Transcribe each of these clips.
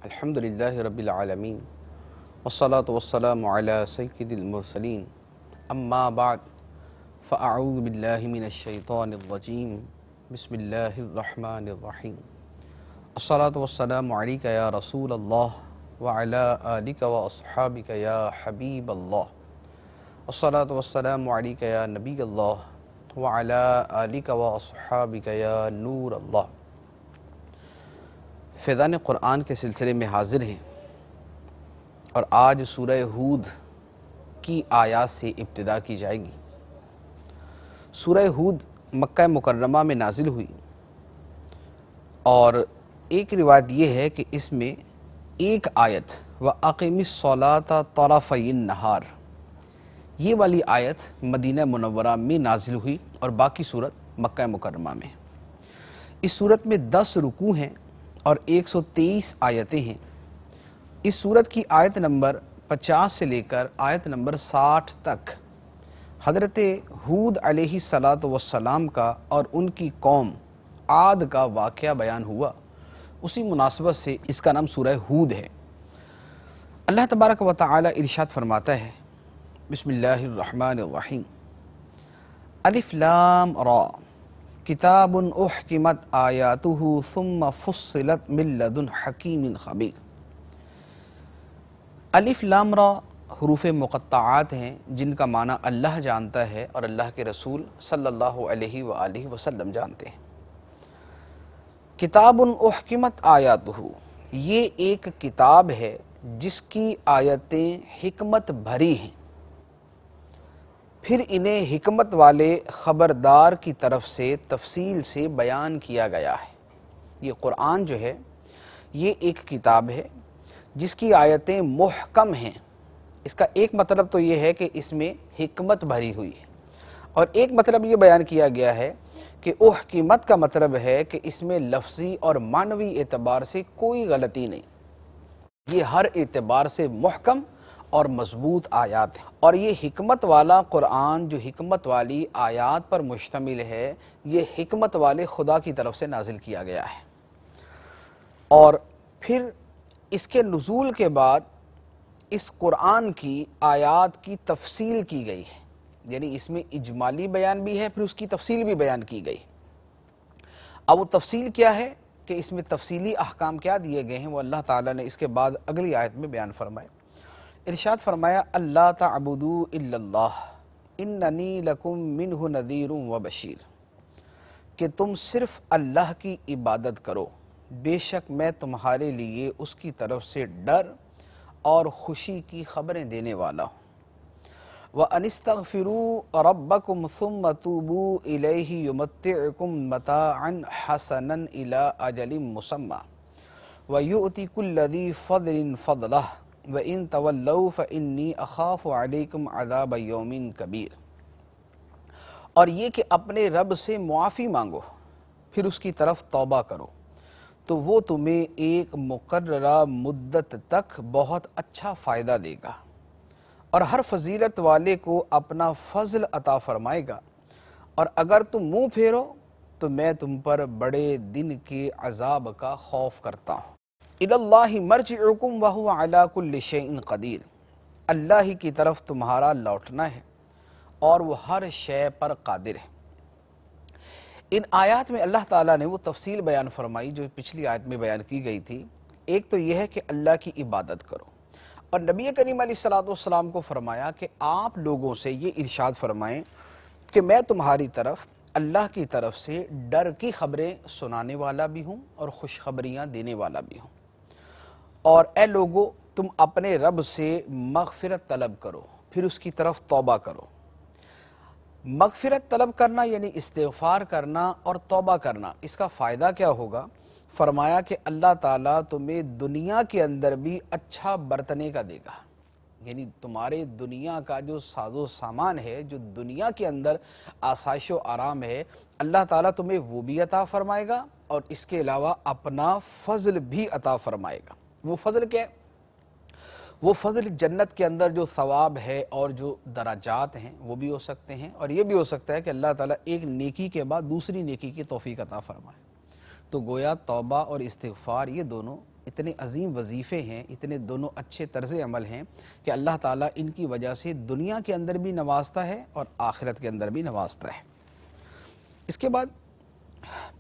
الحمدللہ رب العالمین والصلاة والسلام علی سید المرسلین اما بعد فاعوذ باللہ من الشیطان الرجیم بسم اللہ الرحمن الرحیم الصلاة والسلام علیک یا رسول اللہ وعلی آلک واصحابک یا حبیب اللہ الصلاة والسلام علیک یا نبی اللہ وعلی آلک واصحابک یا نور اللہ۔ فیضان قرآن کے سلسلے میں حاضر ہیں اور آج سورہ ہود کی آیات سے ابتدا کی جائے گی۔ سورہ ہود مکہ مکرمہ میں نازل ہوئی اور ایک روایت یہ ہے کہ اس میں ایک آیت وَأَقِمِ الصَّلَاةَ طَرَفَيِ النَّهَارِ یہ والی آیت مدینہ منورہ میں نازل ہوئی اور باقی سورت مکہ مکرمہ میں۔ اس سورت میں 10 رکوع ہیں اور 123 آیتیں ہیں۔ اس سورت کی آیت نمبر 50 سے لے کر آیت نمبر 60 تک حضرت ہود علیہ السلام کا اور ان کی قوم عاد کا واقعہ بیان ہوا، اسی مناسبت سے اس کا نام سورہ ہود ہے۔ اللہ تبارک و تعالی ارشاد فرماتا ہے، بسم اللہ الرحمن الرحیم، الف لام را کتاب احکمت آیاتہ ثم فصلت من لدن حکیم خبیر۔ الف لام را حروف مقطعات ہیں جن کا معنی اللہ جانتا ہے اور اللہ کے رسول صلی اللہ علیہ وآلہ وسلم جانتے ہیں۔ کتاب احکمت آیاتہ یہ ایک کتاب ہے جس کی آیتیں حکمت بھری ہیں، پھر انہیں حکمت والے خبردار کی طرف سے تفصیل سے بیان کیا گیا ہے۔ یہ قرآن جو ہے یہ ایک کتاب ہے جس کی آیتیں محکم ہیں۔ اس کا ایک مطلب تو یہ ہے کہ اس میں حکمت بھری ہوئی ہے، اور ایک مطلب یہ بیان کیا گیا ہے کہ احکمت کا مطلب ہے کہ اس میں لفظی اور معنوی اعتبار سے کوئی غلطی نہیں، یہ ہر اعتبار سے محکم اور مضبوط آیات ہیں۔ اور یہ حکمت والا قرآن جو حکمت والی آیات پر مشتمل ہے، یہ حکمت والے خدا کی طرف سے نازل کیا گیا ہے۔ اور پھر اس کے نزول کے بعد اس قرآن کی آیات کی تفصیل کی گئی ہے، یعنی اس میں اجمالی بیان بھی ہے، پھر اس کی تفصیل بھی بیان کی گئی۔ اب وہ تفصیل کیا ہے کہ اس میں تفصیلی احکام کیا دیے گئے ہیں، وہ اللہ تعالیٰ نے اس کے بعد اگلی آیت میں بیان فرمائے۔ ارشاد فرمایا، اللہ تعبدوا الا اللہ اننی لکم منہ نذیر و بشیر، کہ تم صرف اللہ کی عبادت کرو، بے شک میں تمہارے لیے اس کی طرف سے ڈر اور خوشی کی خبریں دینے والا ہوں۔ وَأَنِ اسْتَغْفِرُوا رَبَّكُمْ ثُمَّ تُوبُوا إِلَيْهِ يُمَتِّعْكُمْ مَتَاعًا حَسَنًا إِلَىٰ أَجَلٍ مُّسَمًّى وَيُؤْتِ كُلَّ ذِي فَضْلٍ فَضْلَهُ وَإِن تَوَلَّوْا فَإِنِّي أَخَافُ عَلَيْكُمْ عَذَابَ يَوْمٍ كَبِيرٍ۔ اور یہ کہ اپنے رب سے معافی مانگو، پھر اس کی طرف توبہ کرو تو وہ تمہیں ایک مقررہ مدت تک بہت اچھا فائدہ دے گا، اور ہر فضیلت والے کو اپنا فضل عطا فرمائے گا، اور اگر تم منہ پھیرو تو میں تم پر بڑے دن کے عذاب کا خوف کرتا ہوں۔ اِلَى اللَّهِ مَرْجِعُكُمْ وَهُوَ عَلَىٰ كُلِّ شَيْءٍ قَدِيرٌ، اللہ ہی کی طرف تمہارا لوٹنا ہے اور وہ ہر شے پر قادر ہے۔ ان آیات میں اللہ تعالیٰ نے وہ تفصیل بیان فرمائی جو پچھلی آیت میں بیان کی گئی تھی۔ ایک تو یہ ہے کہ اللہ کی عبادت کرو، اور نبی کریم علیہ السلام کو فرمایا کہ آپ لوگوں سے یہ ارشاد فرمائیں کہ میں تمہاری طرف اللہ کی طرف سے ڈر کی خبریں سنانے والا بھی ہوں اور خوشخبریاں دینے والا بھی ہوں، اور اے لوگو تم اپنے رب سے مغفرت طلب کرو، پھر اس کی طرف توبہ کرو۔ مغفرت طلب کرنا یعنی استغفار کرنا اور توبہ کرنا، اس کا فائدہ کیا ہوگا؟ فرمایا کہ اللہ تعالیٰ تمہیں دنیا کے اندر بھی اچھا برتنے کا دے گا، یعنی تمہارے دنیا کا جو ساز و سامان ہے، جو دنیا کے اندر آسائش و آرام ہے، اللہ تعالیٰ تمہیں وہ بھی عطا فرمائے گا، اور اس کے علاوہ اپنا فضل بھی عطا فرمائے گا۔ وہ فضل کیا ہے؟ وہ فضل جنت کے اندر جو ثواب ہے اور جو درجات ہیں وہ بھی ہو سکتے ہیں، اور یہ بھی ہو سکتا ہے کہ اللہ تعالیٰ ایک نیکی کے بعد دوسری نیکی کی توفیق عطا فرمائے۔ تو گویا توبہ اور استغفار یہ دونوں اتنے عظیم وظیفے ہیں، اتنے دونوں اچھے طرز عمل ہیں کہ اللہ تعالیٰ ان کی وجہ سے دنیا کے اندر بھی نوازتا ہے اور آخرت کے اندر بھی نوازتا ہے۔ اس کے بعد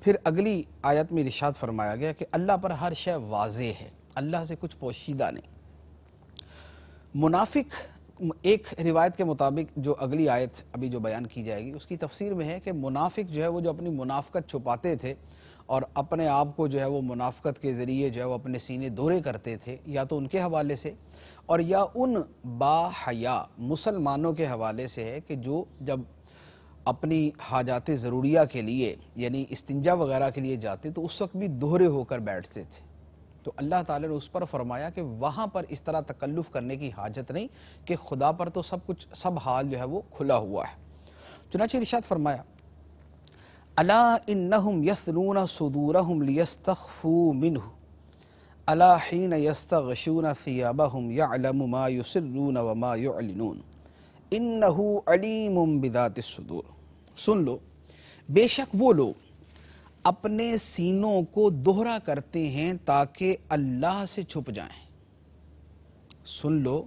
پھر اگلی آیت میں ارشاد فرمایا گیا کہ اللہ پر ہر شے واضح ہے، اللہ سے کچھ پوشیدہ نہیں۔ منافق، ایک روایت کے مطابق جو اگلی آیت ابھی جو بیان کی جائے گی اس کی تفسیر میں ہے کہ منافق جو ہے وہ جو اپنی منافقت چھپاتے تھے اور اپنے آپ کو جو ہے وہ منافقت کے ذریعے جو ہے وہ اپنے سینے دورے کرتے تھے، یا تو ان کے حوالے سے اور یا ان با حیا مسلمانوں کے حوالے سے ہے کہ جو جب اپنی حاجات ضروریہ کے لیے یعنی استنجا وغیرہ کے لیے جاتے تو اس وقت بھی دوہرے ہو کر بیٹھتے تھے۔ تو اللہ تعالیٰ نے اس پر فرمایا کہ وہاں پر اس طرح تکلف کرنے کی حاجت نہیں کہ خدا پر تو سب حال جو ہے وہ کھلا ہوا ہے۔ چنانچہ ارشاد فرمایا الا انہم یثنون صدورہم لیستخفوا منہ الا حین یستغشون ثیابہم یعلم ما یسرون وما یعلنون انہ علیم بذات الصدور۔ سن لو، بے شک وہ لوگ اپنے سینوں کو دوہرا کرتے ہیں تاکہ اللہ سے چھپ جائیں۔ سن لو،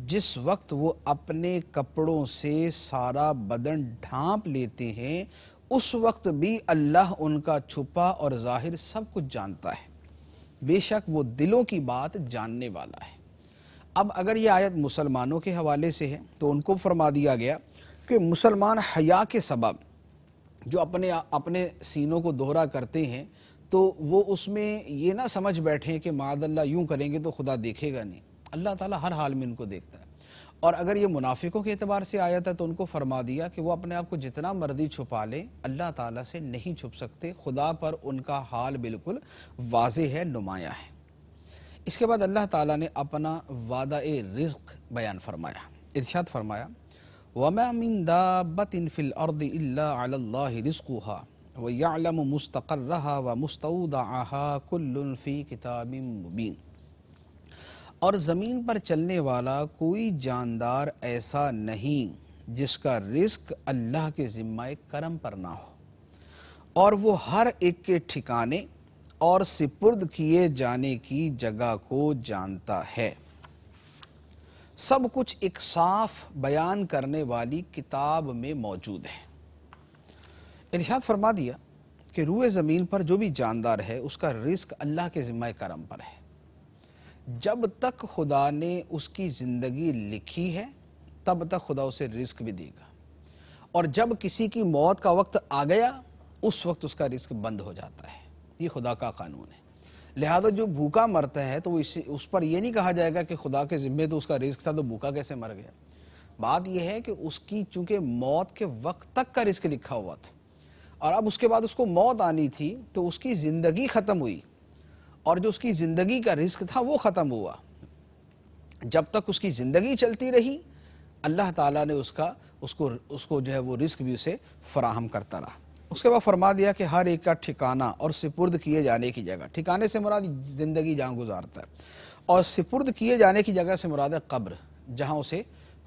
جس وقت وہ اپنے کپڑوں سے سارا بدن ڈھانپ لیتے ہیں اس وقت بھی اللہ ان کا چھپا اور ظاہر سب کچھ جانتا ہے، بے شک وہ دلوں کی بات جاننے والا ہے۔ اب اگر یہ آیت مسلمانوں کے حوالے سے ہے تو ان کو فرما دیا گیا کہ مسلمان حیا کے سبب جو اپنے سینوں کو دوہرا کرتے ہیں تو وہ اس میں یہ نہ سمجھ بیٹھیں کہ معاذ اللہ یوں کریں گے تو خدا دیکھے گا نہیں، اللہ تعالیٰ ہر حال میں ان کو دیکھتا ہے۔ اور اگر یہ منافقوں کے اعتبار سے آیت ہے تو ان کو فرما دیا کہ وہ اپنے آپ کو جتنا مرضی چھپا لیں اللہ تعالیٰ سے نہیں چھپ سکتے، خدا پر ان کا حال بالکل واضح ہے، نمایاں ہے۔ اس کے بعد اللہ تعالیٰ نے اپنا وعدہ رزق بیان فرمایا، ارشاد فرمایا وَمَا مِن دَابَّةٍ فِي الْأَرْضِ إِلَّا عَلَى اللَّهِ رِزْقُهَا وَيَعْلَمُ مُسْتَقَرَّهَا وَمُسْتَوْدَعَهَا كُلٌّ فِي كِتَابٍ مُبِينٍ۔ اور زمین پر چلنے والا کوئی جاندار ایسا نہیں جس کا رزق اللہ کے ذمہ کرم پر نہ ہو، اور وہ ہر ایک کے ٹھکانے اور سپرد کیے جانے کی جگہ کو جانتا ہے۔ سب کچھ ایک صاف بیان کرنے والی کتاب میں موجود ہے۔ ارشاد فرما دیا کہ روئے زمین پر جو بھی جاندار ہے اس کا رزق اللہ کے ذمہ کرم پر ہے۔ جب تک خدا نے اس کی زندگی لکھی ہے تب تک خدا اسے رزق بھی دے گا، اور جب کسی کی موت کا وقت آ گیا اس وقت اس کا رزق بند ہو جاتا ہے۔ یہ خدا کا قانون ہے۔ لہذا جو بھوکا مرتا ہے تو اس پر یہ نہیں کہا جائے گا کہ خدا کے ذمے تو اس کا رزق تھا تو بھوکا کیسے مر گیا۔ بات یہ ہے کہ اس کی چونکہ موت کے وقت تک کا رزق لکھا ہوا تھا اور اب اس کے بعد اس کو موت آنی تھی تو اس کی زندگی ختم ہوئی، اور جو اس کی زندگی کا رزق تھا وہ ختم ہوا۔ جب تک اس کی زندگی چلتی رہی اللہ تعالیٰ نے اس کو جو ہے وہ رزق بھی اسے فراہم کرتا رہا۔ اس کے بعد فرما دیا کہ ہر ایک کا ٹھکانہ اور سپرد کیے جانے کی جگہ، ٹھکانے سے مراد زندگی جہاں گزارتا ہے، اور سپرد کیے جانے کی جگہ سے مراد ہے قبر، جہاں اسے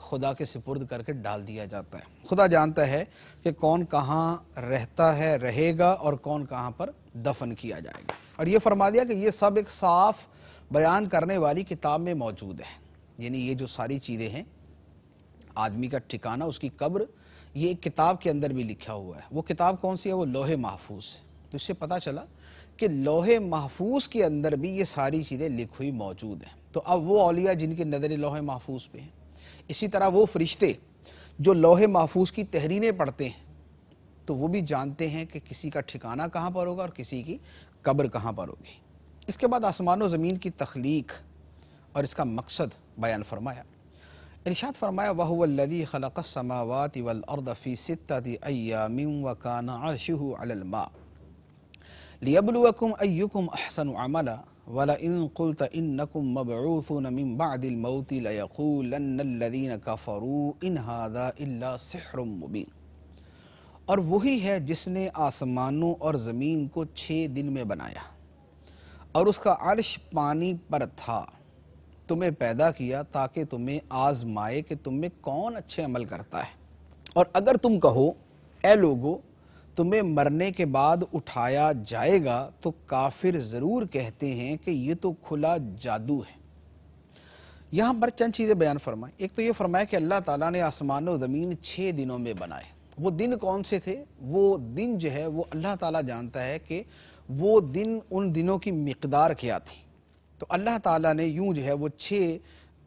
خدا کے سپرد کر کے ڈال دیا جاتا ہے۔ خدا جانتا ہے کہ کون کہاں رہتا ہے، رہے گا، اور کون کہاں پر دفن کیا جائے گا۔ اور یہ فرما دیا کہ یہ سب ایک صاف بیان کرنے والی کتاب میں موجود ہے، یعنی یہ جو ساری چیزیں ہیں، آدمی کا ٹھکانہ، اس کی قبر، یہ ایک کتاب کے اندر بھی لکھا ہوا ہے۔ وہ کتاب کون سی ہے؟ وہ لوح محفوظ ہے۔ تو اس سے پتہ چلا کہ لوح محفوظ کے اندر بھی یہ ساری چیزیں لکھی ہوئی موجود ہیں۔ تو اب وہ اولیاء جن کی نظریں لوح محفوظ پہ ہیں، اسی طرح وہ فرشتے جو لوح محفوظ کی تحریریں پڑھتے ہیں تو وہ بھی جانتے ہیں کہ کسی کا ٹھکانہ کہاں پر ہوگا اور کسی کی قبر کہاں پر ہوگی۔ اس کے بعد آسمان و زمین کی تخلیق اور اس کا مقصد بیان فرمایا۔ ارشاد فرمایا وَهُوَ الَّذِي خَلَقَ السَّمَاوَاتِ وَالْأَرْضَ فِي سِتَّةِ أَيَّامٍ وَكَانَ عَرْشُهُ عَلَى الْمَاءِ لِيَبْلُوَكُمْ أَيُّكُمْ أَحْسَنُ عَمَلًا وَلَئِن قُلْتَ إِنَّكُمْ مَبْعُوثُونَ مِنْ بَعْدِ الْمَوْتِ لَيَقُولَنَّ الَّذِينَ كَفَرُوا إِنْ هَذَا إِلَّا سِحْرٌ مُبِينٌ۔ اور وہی ہے جس نے آسمانوں اور زمین کو 6 دن میں بنایا اور اس کا عرش پانی پر تھا، تمہیں پیدا کیا تاکہ تمہیں آزمائے کہ تم میں کون اچھے عمل کرتا ہے۔ اور اگر تم کہو اے لوگو تمہیں مرنے کے بعد اٹھایا جائے گا تو کافر ضرور کہتے ہیں کہ یہ تو کھلا جادو ہے۔ یہاں پر چند چیزیں بیان فرمائیں۔ ایک تو یہ فرمایا کہ اللہ تعالیٰ نے آسمان و زمین 6 دنوں میں بنائے۔ وہ دن کون سے تھے؟ وہ دن جو ہے وہ اللہ تعالیٰ جانتا ہے کہ وہ دن ان دنوں کی مقدار کیا تھی۔ تو اللہ تعالیٰ نے یوں جو ہے وہ 6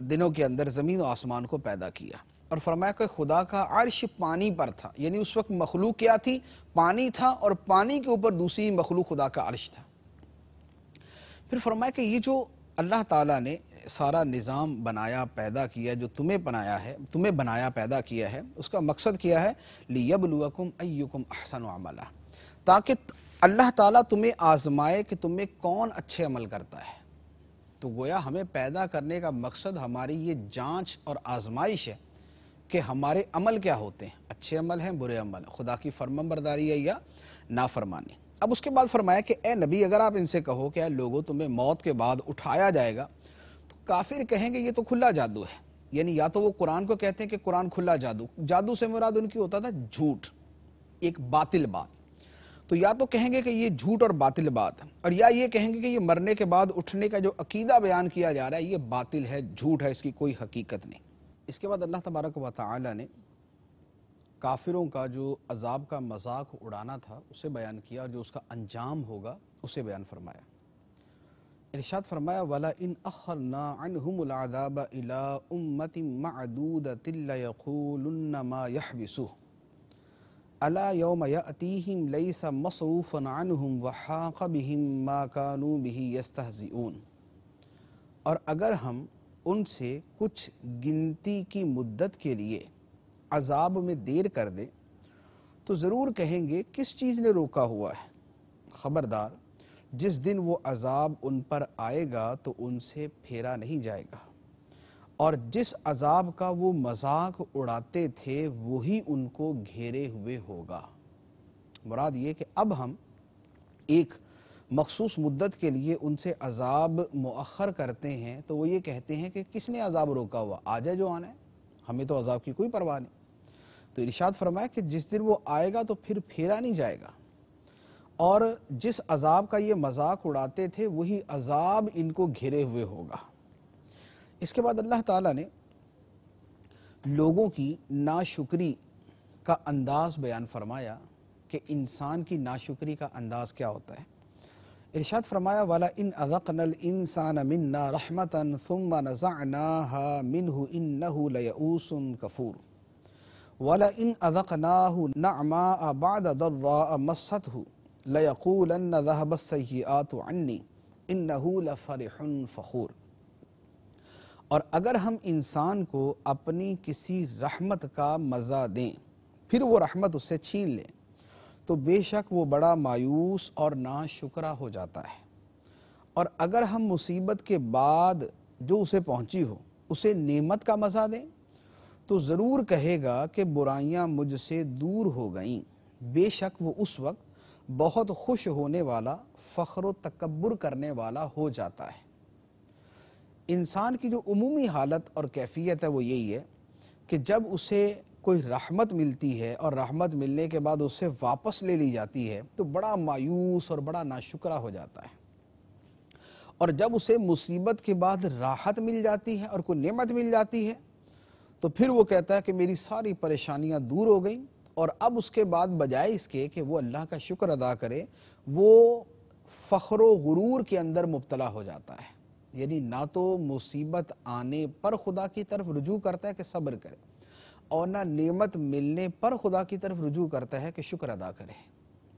دنوں کے اندر زمین و آسمان کو پیدا کیا، اور فرمایا کہ خدا کا عرش پانی پر تھا، یعنی اس وقت مخلوق کیا تھی؟ پانی تھا، اور پانی کے اوپر دوسری مخلوق خدا کا عرش تھا۔ پھر فرمایا کہ یہ جو اللہ تعالیٰ نے سارا نظام بنایا پیدا کیا، جو تمہیں بنایا پیدا کیا ہے، اس کا مقصد کیا ہے؟ لِيَبْلُوَكُمْ أَيُّكُمْ أَحْسَنُ عَمَلًا، تاکہ اللہ تعالیٰ تمہیں آزمائے کہ تمہیں کون اچھے عمل کرتا ہے۔ تو گویا ہمیں پیدا کرنے کا مقصد ہماری یہ جانچ اور آزمائش ہے کہ ہمارے عمل کیا ہوتے ہیں، اچھے عمل ہیں، برے عمل ہیں، خدا کی فرمانبرداری ہے یا نافرمانی۔ اب اس کے بعد فرمایا کہ اے نبی، اگر آپ ان سے کہو کہ اے لوگو تمہیں موت کے بعد اٹھایا جائے گا، تو کافر کہیں گے یہ تو کھلا جادو ہے۔ یعنی یا تو وہ قرآن کو کہتے ہیں کہ قرآن کھلا جادو سے مراد ان کی ہوتا تھا جھوٹ، ایک باطل بات۔ تو یا تو کہیں گے کہ یہ جھوٹ اور باطل بات ہے، اور یا یہ کہیں گے کہ یہ مرنے کے بعد اٹھنے کا جو عقیدہ بیان کیا جا رہا ہے یہ باطل ہے، جھوٹ ہے، اس کی کوئی حقیقت نہیں۔ اس کے بعد اللہ تبارک و تعالی نے کافروں کا جو عذاب کا مذاق اڑانا تھا اسے بیان کیا، اور جو اس کا انجام ہوگا اسے بیان فرمایا۔ ارشاد فرمایا وَلَئِنْ أَخَّرْنَا عَنْهُمُ الْعَذَابَ إِلَىٰ أُمَّةٍ مَّعْدُودَةٍ لَيَقُولُنَّ مَا يَحْبِسُهُ أَلَا يَوْمَ يَأْتِيهِمْ لَيْسَ مَصْرُوفًا عَنْهُمْ وَحَاقَ بِهِمْ مَا كَانُوا بِهِ يَسْتَهْزِئُونَ، اور اگر ہم ان سے کچھ گنتی کی مدت کے لیے عذاب میں دیر کر دیں تو ضرور کہیں گے کس چیز نے روکا ہوا ہے۔ خبردار، جس دن وہ عذاب ان پر آئے گا تو ان سے پھیرا نہیں جائے گا، اور جس عذاب کا وہ مذاق اڑاتے تھے وہی ان کو گھیرے ہوئے ہوگا۔ مراد یہ کہ اب ہم ایک مخصوص مدت کے لیے ان سے عذاب مؤخر کرتے ہیں تو وہ یہ کہتے ہیں کہ کس نے عذاب روکا ہوا، آ جائے جو آنا ہے، ہمیں تو عذاب کی کوئی پرواہ نہیں۔ تو ارشاد فرمایا کہ جس دن وہ آئے گا تو پھر پھیرا نہیں جائے گا، اور جس عذاب کا یہ مذاق اڑاتے تھے وہی عذاب ان کو گھیرے ہوئے ہوگا۔ اس کے بعد اللہ تعالیٰ نے لوگوں کی ناشکری کا انداز بیان فرمایا کہ انسان کی ناشکری کا انداز کیا ہوتا ہے۔ ارشاد فرمایا وَلَئِنْ أَذَقْنَا الْإِنسَانَ مِنَّا رَحْمَةً ثُمَّ نَزَعْنَاهَا مِنْهُ إِنَّهُ لَيَئُوسٌ كَفُورٌ وَلَئِنْ أَذَقْنَاهُ نَعْمَاءَ بَعْدَ ضَرَّاءَ مَسَّتْهُ لَيَقُولَنَّ ذَهَبَ السَّيِّئَاتُ عَنِّي إِنَّهُ لَفَرِحٌ فَخُورٌ، اور اگر ہم انسان کو اپنی کسی رحمت کا مزہ دیں پھر وہ رحمت اس سے چھین لیں تو بے شک وہ بڑا مایوس اور ناشکرا ہو جاتا ہے، اور اگر ہم مصیبت کے بعد جو اسے پہنچی ہو اسے نعمت کا مزہ دیں تو ضرور کہے گا کہ برائیاں مجھ سے دور ہو گئیں۔ بے شک وہ اس وقت بہت خوش ہونے والا، فخر و تکبر کرنے والا ہو جاتا ہے۔ انسان کی جو عمومی حالت اور کیفیت ہے وہ یہی ہے کہ جب اسے کوئی رحمت ملتی ہے اور رحمت ملنے کے بعد اسے واپس لے لی جاتی ہے تو بڑا مایوس اور بڑا ناشکرا ہو جاتا ہے، اور جب اسے مصیبت کے بعد راحت مل جاتی ہے اور کوئی نعمت مل جاتی ہے تو پھر وہ کہتا ہے کہ میری ساری پریشانیاں دور ہو گئیں، اور اب اس کے بعد بجائے اس کے کہ وہ اللہ کا شکر ادا کرے وہ فخر و غرور کے اندر مبتلا ہو جاتا ہے۔ یعنی نہ تو مصیبت آنے پر خدا کی طرف رجوع کرتا ہے کہ صبر کرے، اور نہ نعمت ملنے پر خدا کی طرف رجوع کرتا ہے کہ شکر ادا کرے۔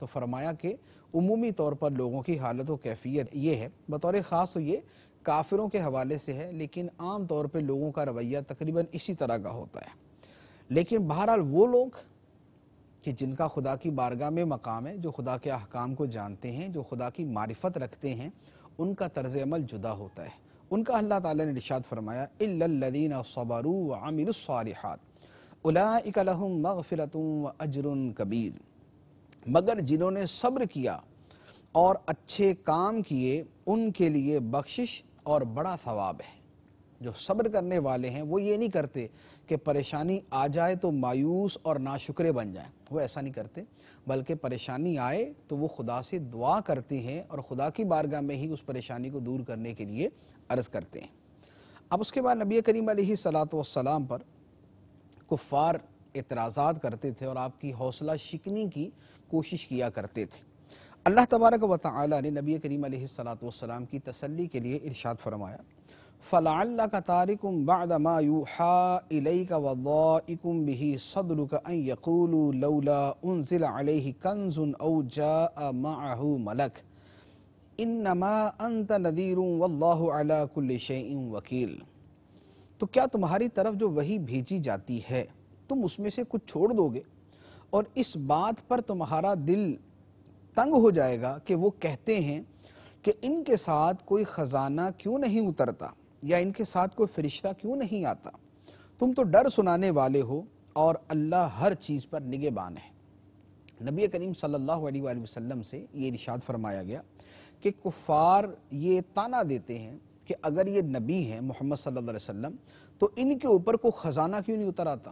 تو فرمایا کہ عمومی طور پر لوگوں کی حالت و کیفیت یہ ہے، بطور خاص تو یہ کافروں کے حوالے سے ہے، لیکن عام طور پہ لوگوں کا رویہ تقریباً اسی طرح کا ہوتا ہے۔ لیکن بہرحال وہ لوگ کہ جن کا خدا کی بارگاہ میں مقام ہے، جو خدا کے احکام کو جانتے ہیں، جو خدا کی معرفت رکھتے ہیں، ان کا طرز عمل جدا ہوتا ہے۔ ان کا اللہ تعالیٰ نے ارشاد فرمایا إِلَّا الَّذِينَ صَبَرُوا وَعَمِلُوا الصَّالِحَاتِ أُولَٰئِكَ لَهُمْ مَغْفِرَةٌ وَأَجْرٌ كَبِيرٌ، مگر جنہوں نے صبر کیا اور اچھے کام کیے ان کے لیے بخشش اور بڑا ثواب ہے۔ جو صبر کرنے والے ہیں وہ یہ نہیں کرتے کہ پریشانی آ جائے تو مایوس اور ناشکرے بن جائیں، وہ ایسا نہیں کرتے، بلکہ پریشانی آئے تو وہ خدا سے دعا کرتے ہیں اور خدا کی بارگاہ میں ہی اس پریشانی کو دور کرنے کے لیے عرض کرتے ہیں۔ اب اس کے بعد نبی کریم علیہ الصلوۃ والسلام پر کفار اعتراضات کرتے تھے اور آپ کی حوصلہ شکنی کی کوشش کیا کرتے تھے۔ اللہ تبارک و تعالی نے نبی کریم علیہ الصلوۃ والسلام کی تسلی کے لیے ارشاد فرمایا، فَلَعَلَّكَ تَارِكٌ بَعْدَ مَا يُوحَىٰ إِلَيْكَ وَضَائِقٌ بِهِ صَدْرُكَ أَن يَقُولُوا لَوْلَا أُنزِلَ عَلَيْهِ كَنزٌ أَوْ جَاءَ مَعَهُ مَلَكٌ إِنَّمَا أَنْتَ نَذِيرٌ وَاللَّهُ عَلَىٰ كُلِّ شَيْءٍ وَكِيلٌ۔ تو کیا تمہاری طرف جو وحی بھیجی جاتی ہے تم اس میں سے کچھ چھوڑ دو گے اور اس بات پر تمہارا دل تنگ ہو جائے گا کہ وہ کہتے ہیں کہ ان کے ساتھ کوئی خزانہ کیوں نہیں اترتا یا ان کے ساتھ کوئی فرشتہ کیوں نہیں آتا؟ تم تو ڈر سنانے والے ہو اور اللہ ہر چیز پر نگہبان ہے۔ نبی کریم صلی اللہ علیہ وآلہ وسلم سے یہ ارشاد فرمایا گیا کہ کفار یہ تانا دیتے ہیں کہ اگر یہ نبی ہیں محمد صلی اللہ علیہ وسلم تو ان کے اوپر کوئی خزانہ کیوں نہیں اتر آتا،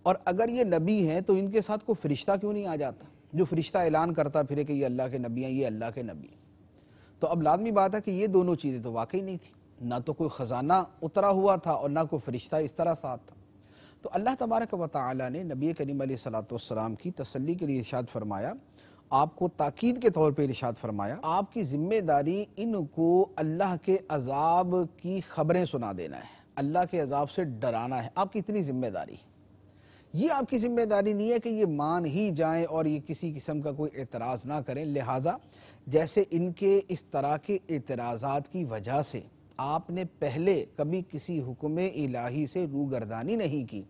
اور اگر یہ نبی ہیں تو ان کے ساتھ کوئی فرشتہ کیوں نہیں آ جاتا جو فرشتہ اعلان کرتا پھرے کہ یہ اللہ کے نبی ہیں، یہ اللہ کے نبی ہیں۔ تو اب لازمی بات ہے کہ یہ دونوں چیزیں تو واقعی نہیں تھی، نہ تو کوئی خزانہ اترا ہوا تھا اور نہ کوئی فرشتہ اس طرح ساتھ تھا۔ تو اللہ تبارک و تعالی نے نبی کریم علیہ الصلوۃ والسلام کی تسلی کے لیے ارشاد فرمایا، آپ کو تاکید کے طور پہ ارشاد فرمایا، آپ کی ذمہ داری ان کو اللہ کے عذاب کی خبریں سنا دینا ہے، اللہ کے عذاب سے ڈرانا ہے، آپ کی اتنی ذمہ داری ہے۔ یہ آپ کی ذمہ داری نہیں ہے کہ یہ مان ہی جائیں اور یہ کسی قسم کا کوئی اعتراض نہ کریں، لہٰذا جیسے ان کے اس طرح کے اعتراضات کی وجہ سے آپ نے پہلے کبھی کسی حکم الہی سے روگردانی نہیں کی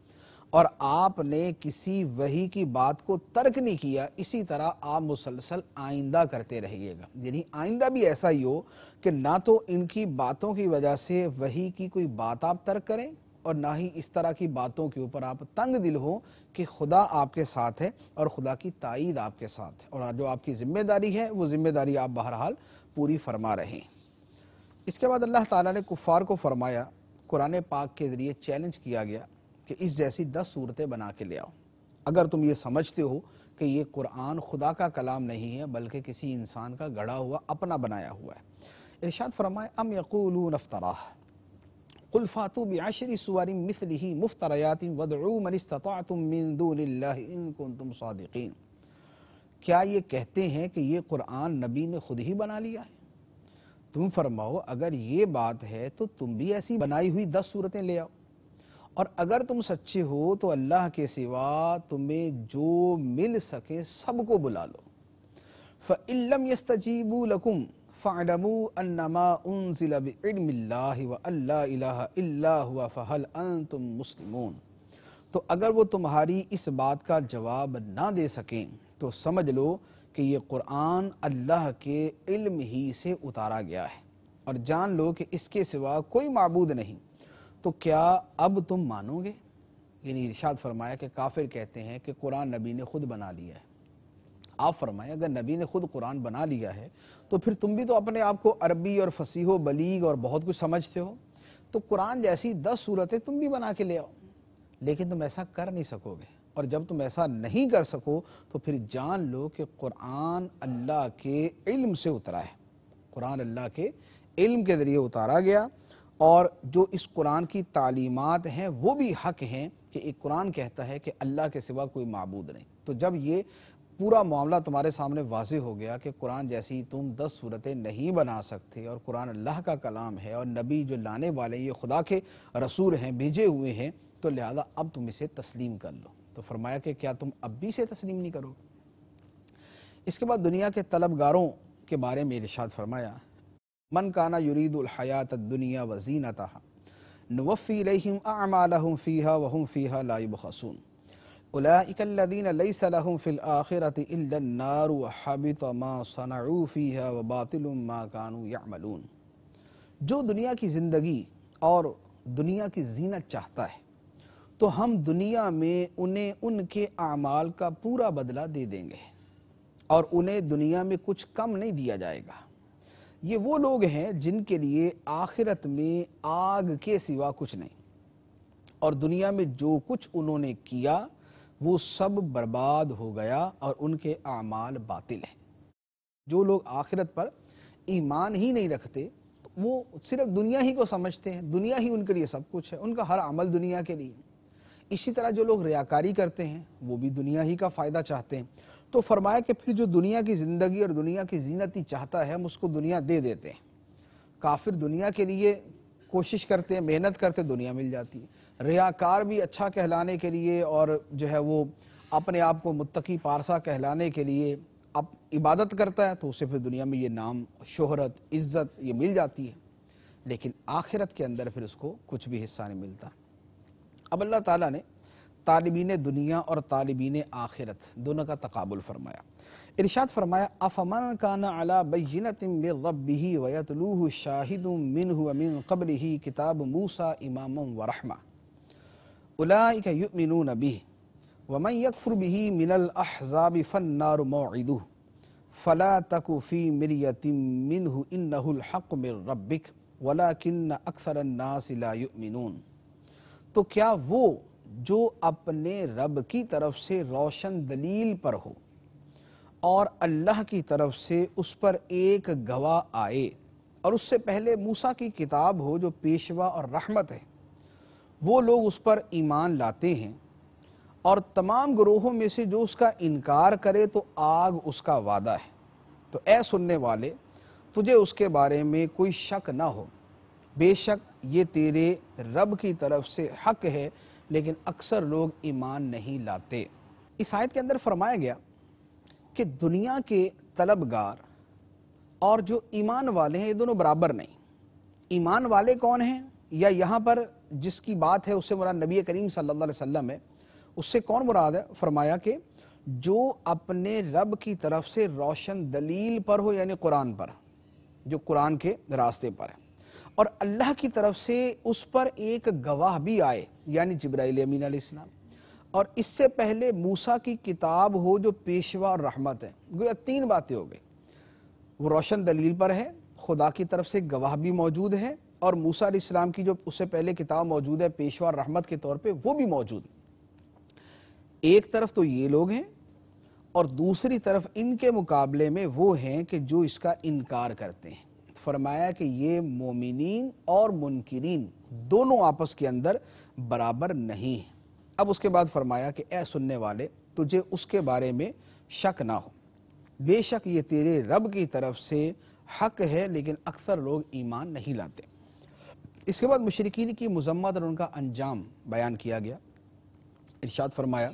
اور آپ نے کسی وحی کی بات کو ترک نہیں کیا، اسی طرح آپ مسلسل آئندہ کرتے رہیے گا، یعنی آئندہ بھی ایسا ہی ہو کہ نہ تو ان کی باتوں کی وجہ سے وحی کی کوئی بات آپ ترک کریں اور نہ ہی اس طرح کی باتوں کے اوپر آپ تنگ دل ہوں کہ خدا آپ کے ساتھ ہے اور خدا کی تائید آپ کے ساتھ ہے، اور جو آپ کی ذمہ داری ہے وہ ذمہ داری آپ بہرحال پوری فرما رہے ہیں۔ اس کے بعد اللہ تعالیٰ نے کفار کو فرمایا، قرآن پاک کے ذریعے چیلنج کیا گیا کہ اس جیسی 10 صورتیں بنا کے لے آؤ اگر تم یہ سمجھتے ہو کہ یہ قرآن خدا کا کلام نہیں ہے بلکہ کسی انسان کا گڑھا ہوا اپنا بنایا ہوا ہے۔ ارشاد فرمائے، ام یقولون افتراہ قل فاتوا بعشر سور مثلہ مفتریات وادعوا من استطعتم من دون اللہ ان کنتم صادقین۔ کیا یہ کہتے ہیں کہ یہ قرآن نبی نے خود ہی بنا لیا ہے؟ تم فرماؤ اگر یہ بات ہے تو تم بھی ایسی بنائی ہوئی 10 صورتیں لے آؤ، اور اگر تم سچے ہو تو اللہ کے سوا تمہیں جو مل سکے سب کو بلا لو۔ فَإِن لَّمْ يَسْتَجِيبُوا لَكُمْ فَاعْلَمُوا أَنَّمَا أُنزِلَ بِعِلْمِ اللَّهِ وَأَن لَّا إِلَٰهَ إِلَّا هُوَ فَهَلْ أَنتُم مُّسْلِمُونَ۔ تو اگر وہ تمہاری اس بات کا جواب نہ دے سکیں تو سمجھ لو کہ یہ قرآن اللہ کے علم ہی سے اتارا گیا ہے، اور جان لو کہ اس کے سوا کوئی معبود نہیں، تو کیا اب تم مانو گے؟ یعنی ارشاد فرمایا کہ کافر کہتے ہیں کہ قرآن نبی نے خود بنا لیا ہے۔ آپ فرمائیں اگر نبی نے خود قرآن بنا لیا ہے تو پھر تم بھی تو اپنے آپ کو عربی اور فصیح و بلیغ اور بہت کچھ سمجھتے ہو، تو قرآن جیسی 10 صورتیں تم بھی بنا کے لے آؤ، لیکن تم ایسا کر نہیں سکو گے، اور جب تم ایسا نہیں کر سکو تو پھر جان لو کہ قرآن اللہ کے علم سے اترا ہے، قرآن اللہ کے علم کے ذریعے اتارا گیا، اور جو اس قرآن کی تعلیمات ہیں وہ بھی حق ہیں کہ ایک قرآن کہتا ہے کہ اللہ کے سوا کوئی معبود نہیں۔ تو جب یہ پورا معاملہ تمہارے سامنے واضح ہو گیا کہ قرآن جیسی تم 10 صورتیں نہیں بنا سکتے اور قرآن اللہ کا کلام ہے اور نبی جو لانے والے ہیں یہ خدا کے رسول ہیں، بھیجے ہوئے ہیں، تو لہذا اب تم اسے تسلیم کر لو۔ تو فرمایا کہ کیا تم اب بھی اسے تسلیم نہیں کرو؟ اس کے بعد دنیا کے طلبگاروں کے بارے میں ارشاد فرمایا، من کانا یرید الحیات الدنیا وزینتہا نوفی الیہم اعمالہم فیہا وہم فیہا لا یبخسون اولئک الذین لیس لہم فی الآخرۃ الا النار وحبط ما صنعوا فیہا وباطل ما کانوا یعملون۔ جو دنیا کی زندگی اور دنیا کی زینت چاہتا ہے تو ہم دنیا میں انہیں ان کے اعمال کا پورا بدلہ دے دیں گے اور انہیں دنیا میں کچھ کم نہیں دیا جائے گا، یہ وہ لوگ ہیں جن کے لیے آخرت میں آگ کے سوا کچھ نہیں، اور دنیا میں جو کچھ انہوں نے کیا وہ سب برباد ہو گیا اور ان کے اعمال باطل ہیں۔ جو لوگ آخرت پر ایمان ہی نہیں رکھتے وہ صرف دنیا ہی کو سمجھتے ہیں، دنیا ہی ان کے لیے سب کچھ ہے، ان کا ہر عمل دنیا کے لیے۔ اسی طرح جو لوگ ریاکاری کرتے ہیں وہ بھی دنیا ہی کا فائدہ چاہتے ہیں۔ تو فرمایا کہ پھر جو دنیا کی زندگی اور دنیا کی زینت ہی چاہتا ہے ہم اس کو دنیا دے دیتے ہیں۔ کافر دنیا کے لیے کوشش کرتے ہیں، محنت کرتے، دنیا مل جاتی ہے۔ ریاکار بھی اچھا کہلانے کے لیے اور جو ہے وہ اپنے آپ کو متقی پارسا کہلانے کے لیے اب عبادت کرتا ہے تو اسے پھر دنیا میں یہ نام، شہرت، عزت یہ مل جاتی ہے، لیکن آخرت کے اندر پھر اس کو کچھ بھی حصہ نہیں ملتا۔ اب اللہ تعالیٰ نے طالبین دنیا اور طالبین آخرت دونوں کا تقابل فرمایا۔ ارشاد فرمایا افمن کان علی بینۃ من ربہ ویتلوہ شاہد منہ ومن قبلہ کتاب موسیٰ اماما ورحمہ اولئک یؤمنون بہ ومن یکفر بہ من الاحزاب فالنار موعدہ فلا تک فی مریۃ منہ انہ الحق من ربک ولکن اکثر الناس لا یؤمنون۔ تو کیا وہ جو اپنے رب کی طرف سے روشن دلیل پر ہو اور اللہ کی طرف سے اس پر ایک گواہ آئے اور اس سے پہلے موسیٰ کی کتاب ہو جو پیشوا اور رحمت ہے، وہ لوگ اس پر ایمان لاتے ہیں، اور تمام گروہوں میں سے جو اس کا انکار کرے تو آگ اس کا وعدہ ہے، تو اے سننے والے تجھے اس کے بارے میں کوئی شک نہ ہو، بے شک یہ تیرے رب کی طرف سے حق ہے لیکن اکثر لوگ ایمان نہیں لاتے۔ اس آیت کے اندر فرمایا گیا کہ دنیا کے طلبگار اور جو ایمان والے ہیں یہ دونوں برابر نہیں۔ ایمان والے کون ہیں، یا یہاں پر جس کی بات ہے اس سے مراد نبی کریم صلی اللہ علیہ وسلم ہے، اس سے کون مراد ہے؟ فرمایا کہ جو اپنے رب کی طرف سے روشن دلیل پر ہو، یعنی قرآن پر، جو قرآن کے راستے پر ہے، اور اللہ کی طرف سے اس پر ایک گواہ بھی آئے یعنی جبرائیل امین علیہ السلام، اور اس سے پہلے موسیٰ کی کتاب ہو جو پیشوا اور رحمت ہے۔ گویا تین باتیں ہو گئی، وہ روشن دلیل پر ہے، خدا کی طرف سے گواہ بھی موجود ہے، اور موسیٰ علیہ السلام کی جو اس سے پہلے کتاب موجود ہے پیشوا اور رحمت کے طور پہ وہ بھی موجود۔ ایک طرف تو یہ لوگ ہیں اور دوسری طرف ان کے مقابلے میں وہ ہیں کہ جو اس کا انکار کرتے ہیں۔ فرمایا کہ یہ مومنین اور منکرین دونوں آپس کے اندر برابر نہیں ہیں۔ اب اس کے بعد فرمایا کہ اے سننے والے تجھے اس کے بارے میں شک نہ ہو، بے شک یہ تیرے رب کی طرف سے حق ہے لیکن اکثر لوگ ایمان نہیں لاتے۔ اس کے بعد مشرکین کی مذمت اور ان کا انجام بیان کیا گیا۔ ارشاد فرمایا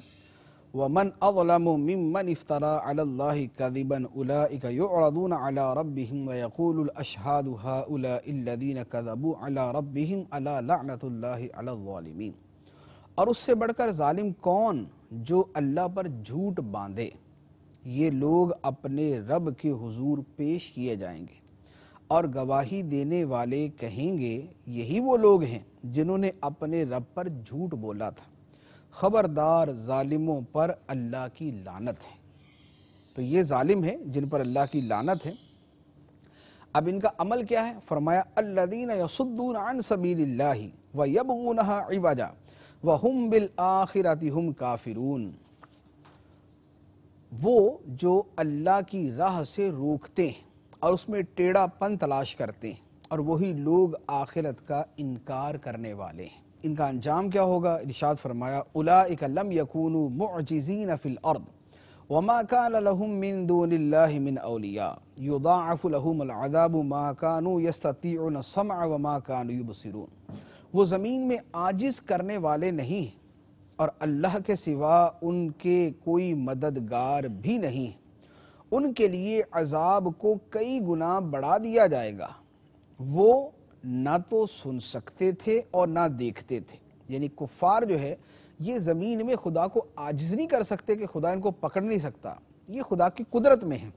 وَمَنْ أَظْلَمُ مِمَّنِ افْتَرَى عَلَى اللَّهِ كَذِبًا أُولَئِكَ يُعْرَضُونَ عَلَى رَبِّهِمْ وَيَقُولُ الْأَشْهَادُ هَؤُلَاءِ الَّذِينَ كَذَبُوا عَلَى رَبِّهِمْ أَلَا لَعْنَةُ اللَّهِ عَلَى الظَّالِمِينَ۔ اور اس سے بڑھ کر ظالم کون جو اللہ پر جھوٹ باندھے، یہ لوگ اپنے رب کے حضور پیش کیے جائیں گے اور گواہی دینے والے کہیں گے یہی وہ لوگ ہیں جنہوں نے اپنے رب پر جھوٹ بولا تھا، خبردار ظالموں پر اللہ کی لعنت ہے۔ تو یہ ظالم ہیں جن پر اللہ کی لعنت ہے۔ اب ان کا عمل کیا ہے؟ فرمایا الذین یصدون عن سبیل اللہ ویبغونہا عوجا وہم بالآخرۃ ہم کافرون۔ وہ جو اللہ کی راہ سے روکتے ہیں اور اس میں ٹیڑھا پن تلاش کرتے ہیں، اور وہی لوگ آخرت کا انکار کرنے والے ہیں۔ ان کا انجام کیا ہوگا؟ ارشاد فرمایا اولئک لم یکونوا معجزین فی الارض وما کان لهم من دون اللہ من اولیاء یضاعف لهم العذاب ما كانوا یستطیعون السمع وما كانوا یبصرون۔ وہ زمین میں عاجز کرنے والے نہیں اور اللہ کے سوا ان کے کوئی مددگار بھی نہیں، ان کے لیے عذاب کو کئی گنا بڑھا دیا جائے گا۔ وہ نہ تو سن سکتے تھے اور نہ دیکھتے تھے، یعنی کفار جو ہے یہ زمین میں خدا کو عاجز نہیں کر سکتے کہ خدا ان کو پکڑ نہیں سکتا، یہ خدا کی قدرت میں ہے۔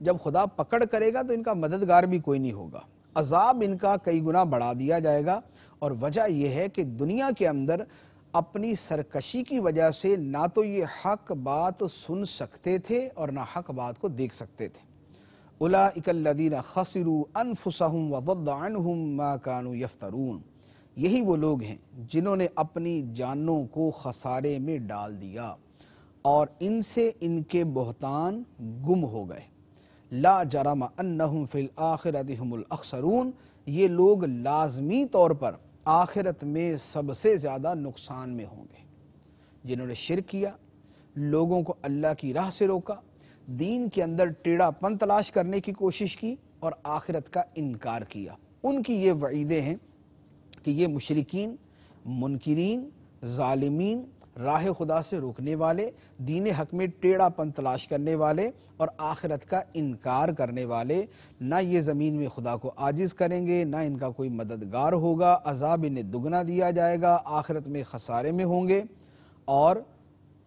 جب خدا پکڑ کرے گا تو ان کا مددگار بھی کوئی نہیں ہوگا، عذاب ان کا کئی گنا بڑھا دیا جائے گا۔ اور وجہ یہ ہے کہ دنیا کے اندر اپنی سرکشی کی وجہ سے نہ تو یہ حق بات سن سکتے تھے اور نہ حق بات کو دیکھ سکتے تھے۔ اولئک الذین خسروا انفسهم وضل عنہم ما كانوا یفترون، یہی وہ لوگ ہیں جنہوں نے اپنی جانوں کو خسارے میں ڈال دیا اور ان سے ان کے بہتان گم ہو گئے۔ لا جرم انہم فی الآخرۃ هم الاخسرون، یہ لوگ لازمی طور پر آخرت میں سب سے زیادہ نقصان میں ہوں گے۔ جنہوں نے شرک کیا، لوگوں کو اللہ کی راہ سے روکا، دین کے اندر ٹیڑھا پن تلاش کرنے کی کوشش کی اور آخرت کا انکار کیا، ان کی یہ وعیدیں ہیں کہ یہ مشرکین، منکرین، ظالمین، راہ خدا سے روکنے والے، دین حق میں ٹیڑھا پن تلاش کرنے والے اور آخرت کا انکار کرنے والے، نہ یہ زمین میں خدا کو عاجز کریں گے، نہ ان کا کوئی مددگار ہوگا، عذاب انہیں دگنا دیا جائے گا، آخرت میں خسارے میں ہوں گے، اور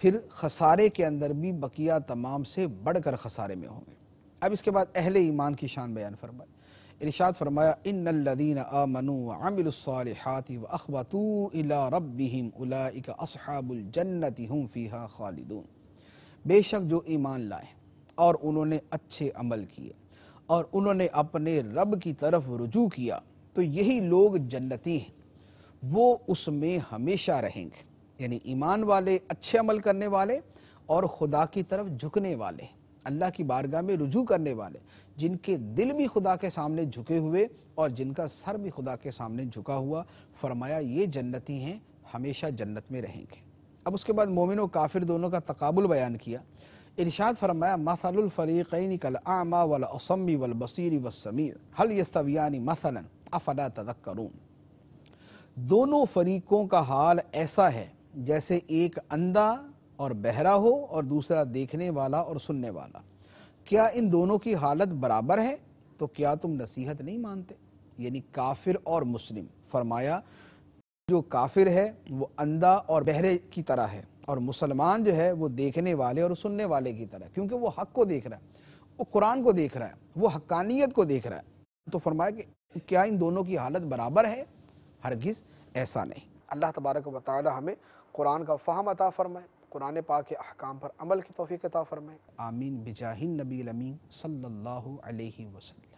پھر خسارے کے اندر بھی بقیہ تمام سے بڑھ کر خسارے میں ہوں گے۔ اب اس کے بعد اہل ایمان کی شان بیان فرمائے۔ ارشاد فرمایا ان الذین آمنوا وعملوا الصالحات واخبتوا الی ربہم اولئک اصحاب الجنۃ ھم فیہا خالدون، بے شک جو ایمان لائے اور انہوں نے اچھے عمل کیے اور انہوں نے اپنے رب کی طرف رجوع کیا تو یہی لوگ جنتی ہیں، وہ اس میں ہمیشہ رہیں گے۔ یعنی ایمان والے، اچھے عمل کرنے والے اور خدا کی طرف جھکنے والے، اللہ کی بارگاہ میں رجوع کرنے والے، جن کے دل بھی خدا کے سامنے جھکے ہوئے اور جن کا سر بھی خدا کے سامنے جھکا ہوا، فرمایا یہ جنتی ہیں، ہمیشہ جنت میں رہیں گے۔ اب اس کے بعد مومن و کافر دونوں کا تقابل بیان کیا۔ ارشاد فرمایا مثل الفریقین کالاعمی والاصم والبصیر والسمیع هل یستویان مثلا افلا تذکرون، دونوں فریقوں کا حال ایسا ہے جیسے ایک اندھا اور بہرا ہو اور دوسرا دیکھنے والا اور سننے والا، کیا ان دونوں کی حالت برابر ہے؟ تو کیا تم نصیحت نہیں مانتے؟ یعنی کافر اور مسلم، فرمایا جو کافر ہے وہ اندھا اور بہرے کی طرح ہے اور مسلمان جو ہے وہ دیکھنے والے اور سننے والے کی طرح، کیونکہ وہ حق کو دیکھ رہا ہے، وہ قرآن کو دیکھ رہا ہے، وہ حقانیت کو دیکھ رہا ہے۔ تو فرمایا کہ کیا ان دونوں کی حالت برابر ہے؟ ہرگز ایسا نہیں۔ اللہ تبارک و تعالی ہمیں قرآن کا فہم عطا فرمائے، قرآن پاک کے احکام پر عمل کی توفیق عطا فرمائے، آمین بجاہ النبی الامین صلی اللہ علیہ وسلم۔